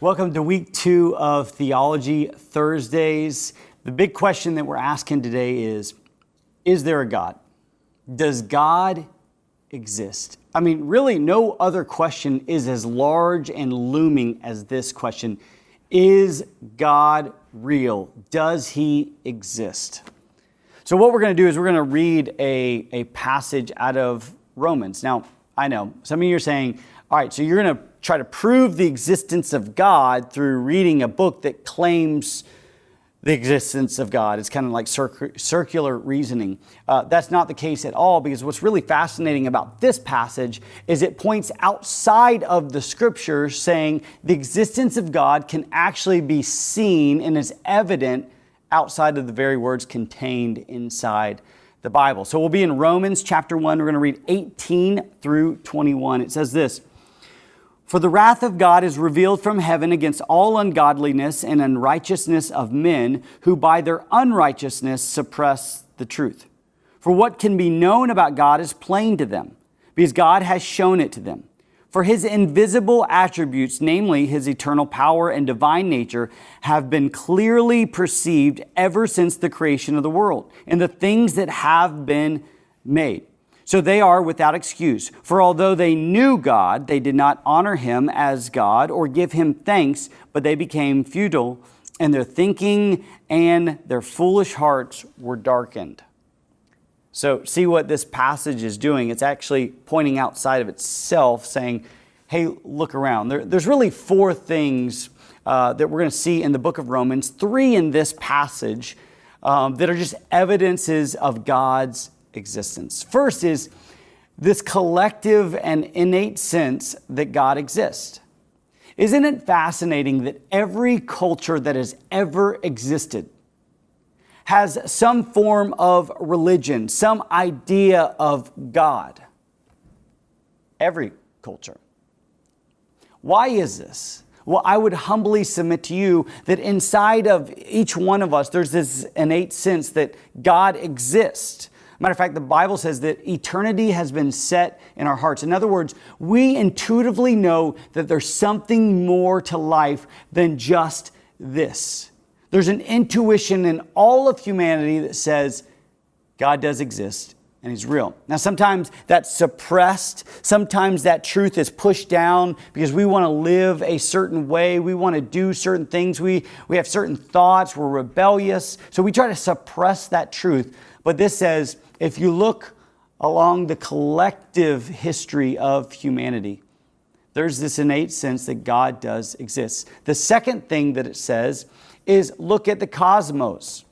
Welcome to week 2 of Theology Thursdays. The big question that we're asking today is there a God? Does God exist? I mean, really no other question is as large and looming as this question. Is God real? Does he exist? So what we're going to do is we're going to read a passage out of Romans. Now, I know some of you are saying, all right, so you're going to try to prove the existence of God through reading a book that claims the existence of God. It's kind of like circular reasoning. That's not the case at all, because what's really fascinating about this passage is it points outside of the scriptures, saying the existence of God can actually be seen and is evident outside of the very words contained inside the Bible. So we'll be in Romans chapter 1. We're going to read 18 through 21. It says this: "For the wrath of God is revealed from heaven against all ungodliness and unrighteousness of men who by their unrighteousness suppress the truth. For what can be known about God is plain to them, because God has shown it to them. For his invisible attributes, namely his eternal power and divine nature, have been clearly perceived ever since the creation of the world and the things that have been made. So they are without excuse. For although they knew God, they did not honor him as God or give him thanks, but they became futile, and their thinking and their foolish hearts were darkened." So see what this passage is doing. It's actually pointing outside of itself, saying, hey, look around. There's really 4 things that we're going to see in the book of Romans, 3 in this passage that are just evidences of God's existence. First is this collective and innate sense that God exists. Isn't it fascinating that every culture that has ever existed has some form of religion, some idea of God? Every culture. Why is this? Well, I would humbly submit to you that inside of each one of us, there's this innate sense that God exists. Matter of fact, the Bible says that eternity has been set in our hearts. In other words, we intuitively know that there's something more to life than just this. There's an intuition in all of humanity that says God does exist and he's real. Now, sometimes that's suppressed. Sometimes that truth is pushed down because we want to live a certain way. We want to do certain things. We have certain thoughts. We're rebellious. So we try to suppress that truth. But this says, if you look along the collective history of humanity, there's this innate sense that God does exist. The second thing that it says is look at the cosmos.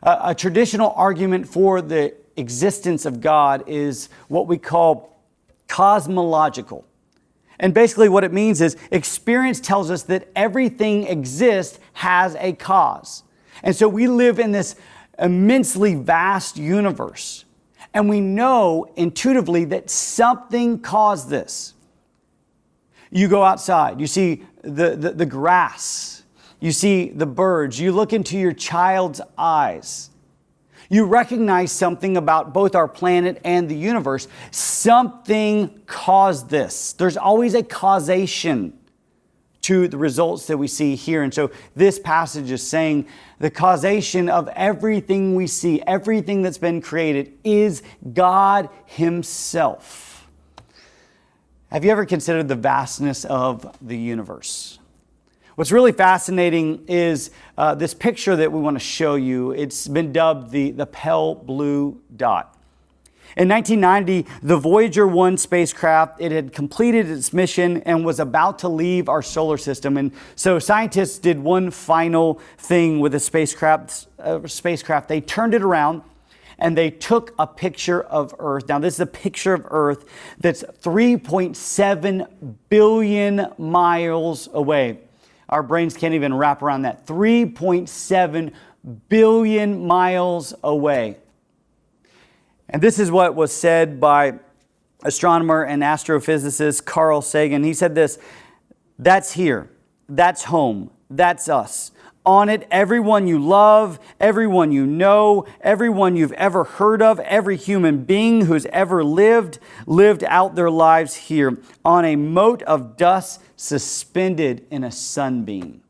A traditional argument for the existence of God is what we call cosmological. And basically what it means is experience tells us that everything exists has a cause. And so we live in this immensely vast universe. And we know intuitively that something caused this. You go outside, you see the grass, you see the birds, you look into your child's eyes. You recognize something about both our planet and the universe. Something caused this. There's always a causation to the results that we see here. And so this passage is saying the causation of everything we see, everything that's been created, is God himself. Have you ever considered the vastness of the universe? What's really fascinating is this picture that we want to show you. It's been dubbed the pale blue dot. In 1990, the Voyager 1 spacecraft, it had completed its mission and was about to leave our solar system. And so scientists did one final thing with the spacecraft. They turned it around and they took a picture of Earth. Now, this is a picture of Earth that's 3.7 billion miles away. Our brains can't even wrap around that. 3.7 billion miles away. And this is what was said by astronomer and astrophysicist Carl Sagan. He said this: "That's here. That's home. That's us. On it, everyone you love, everyone you know, everyone you've ever heard of, every human being who's ever lived out their lives here on a mote of dust suspended in a sunbeam.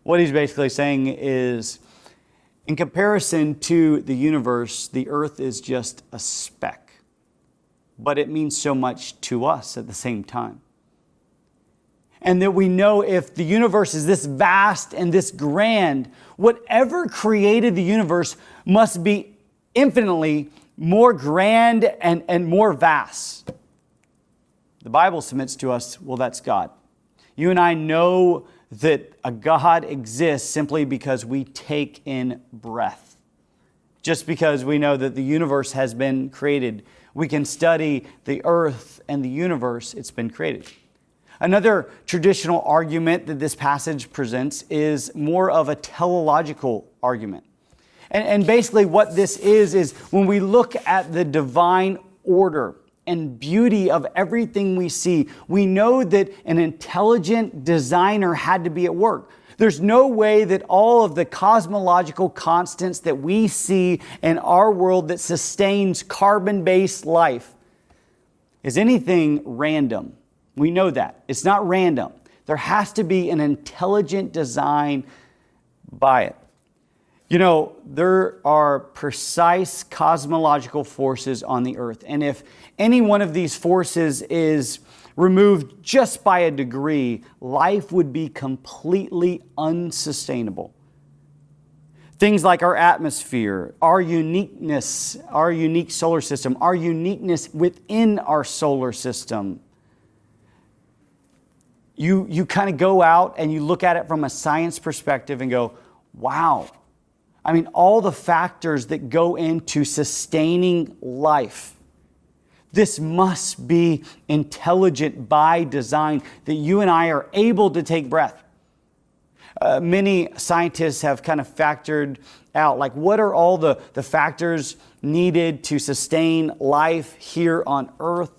What he's basically saying is, in comparison to the universe, the earth is just a speck, but it means so much to us at the same time. And that we know if the universe is this vast and this grand, whatever created the universe must be infinitely more grand and more vast. The Bible submits to us, well, that's God. You and I know that a God exists simply because we take in breath. Just because we know that the universe has been created, we can study the earth and the universe, it's been created. Another traditional argument that this passage presents is more of a teleological argument. And basically what this is when we look at the divine order and beauty of everything we see, we know that an intelligent designer had to be at work. There's no way that all of the cosmological constants that we see in our world that sustains carbon-based life is anything random. We know that. It's not random. There has to be an intelligent design by it. You know, there are precise cosmological forces on the earth. And if any one of these forces is removed just by a degree, life would be completely unsustainable. Things like our atmosphere, our uniqueness, our unique solar system, our uniqueness within our solar system. You kind of go out and you look at it from a science perspective and go, wow. I mean, all the factors that go into sustaining life. This must be intelligent by design that you and I are able to take breath. Many scientists have kind of factored out, like, what are all the factors needed to sustain life here on Earth?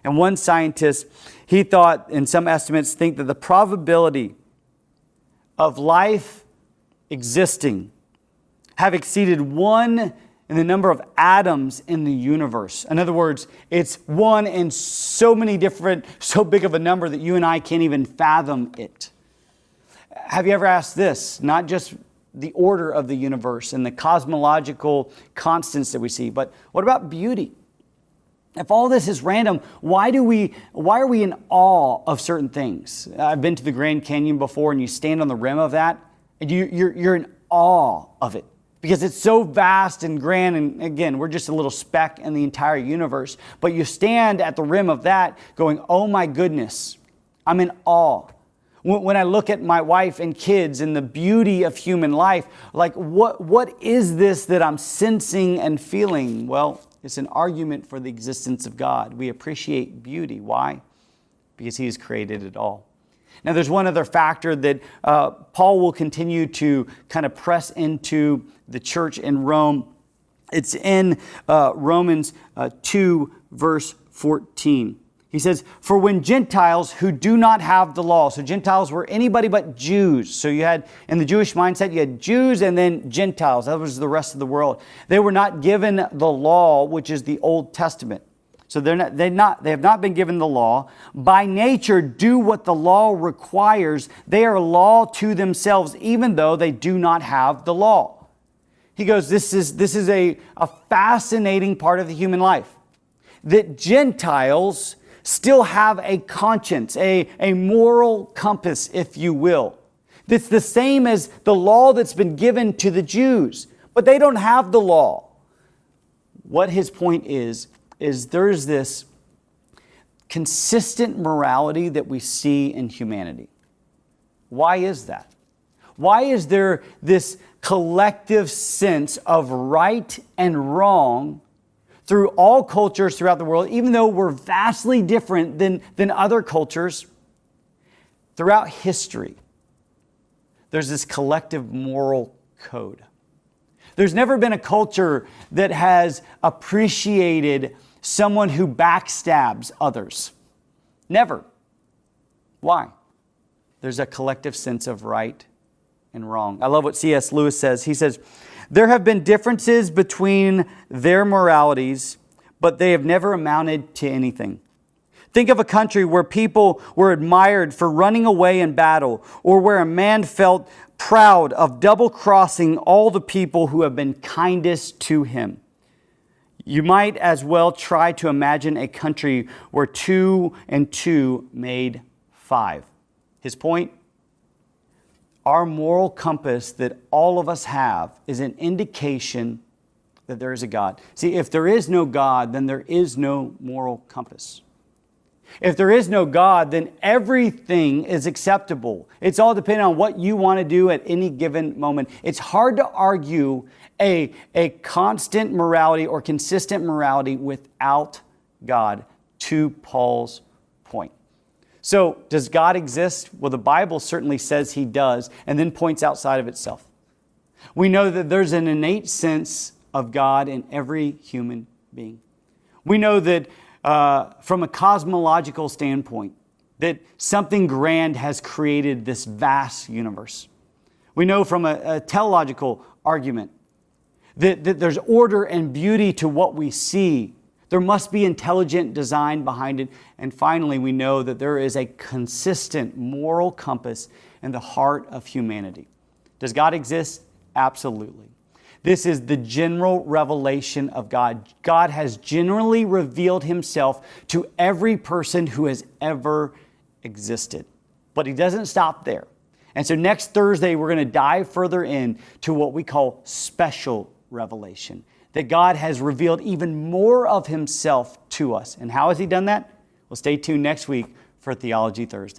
And one scientist, he thought, and some estimates think, that the probability of life existing have exceeded 1 in the number of atoms in the universe. In other words, it's 1 in so many different, so big of a number that you and I can't even fathom it. Have you ever asked this? Not just the order of the universe and the cosmological constants that we see, but what about beauty? If all this is random, why are we in awe of certain things? I've been to the Grand Canyon before, and you stand on the rim of that, and you're in awe of it because it's so vast and grand. And again, we're just a little speck in the entire universe. But you stand at the rim of that going, oh my goodness, I'm in awe. When I look at my wife and kids and the beauty of human life, like what is this that I'm sensing and feeling? Well, it's an argument for the existence of God. We appreciate beauty. Why? Because He has created it all. Now, there's one other factor that Paul will continue to kind of press into the church in Rome. It's in Romans 2, verse 14. He says, for when Gentiles who do not have the law, so Gentiles were anybody but Jews. So you had, in the Jewish mindset, you had Jews and then Gentiles. That was the rest of the world. They were not given the law, which is the Old Testament. So they have not been given the law. By nature, do what the law requires. They are law to themselves, even though they do not have the law. He goes, this is a fascinating part of the human life. That Gentiles still have a conscience, a moral compass, if you will. That's the same as the law that's been given to the Jews, but they don't have the law. What his point is there's this consistent morality that we see in humanity. Why is that? Why is there this collective sense of right and wrong through all cultures throughout the world, even though we're vastly different than other cultures? Throughout history, there's this collective moral code. There's never been a culture that has appreciated someone who backstabs others. Never. Why? There's a collective sense of right and wrong. I love what C.S. Lewis says. He says, there have been differences between their moralities, but they have never amounted to anything. Think of a country where people were admired for running away in battle, or where a man felt proud of double-crossing all the people who have been kindest to him. You might as well try to imagine a country where 2 and 2 made 5. His point? Our moral compass that all of us have is an indication that there is a God. See, if there is no God, then there is no moral compass. If there is no God, then everything is acceptable. It's all dependent on what you want to do at any given moment. It's hard to argue a constant morality or consistent morality without God, to Paul's point. So, does God exist? Well, the Bible certainly says He does, and then points outside of itself. We know that there's an innate sense of God in every human being. We know that from a cosmological standpoint, that something grand has created this vast universe. We know from a teleological argument that there's order and beauty to what we see. There must be intelligent design behind it. And finally, we know that there is a consistent moral compass in the heart of humanity. Does God exist? Absolutely. This is the general revelation of God. God has generally revealed Himself to every person who has ever existed. But He doesn't stop there. And so next Thursday, we're going to dive further in to what we call special revelation. That God has revealed even more of Himself to us. And how has He done that? Well, stay tuned next week for Theology Thursday.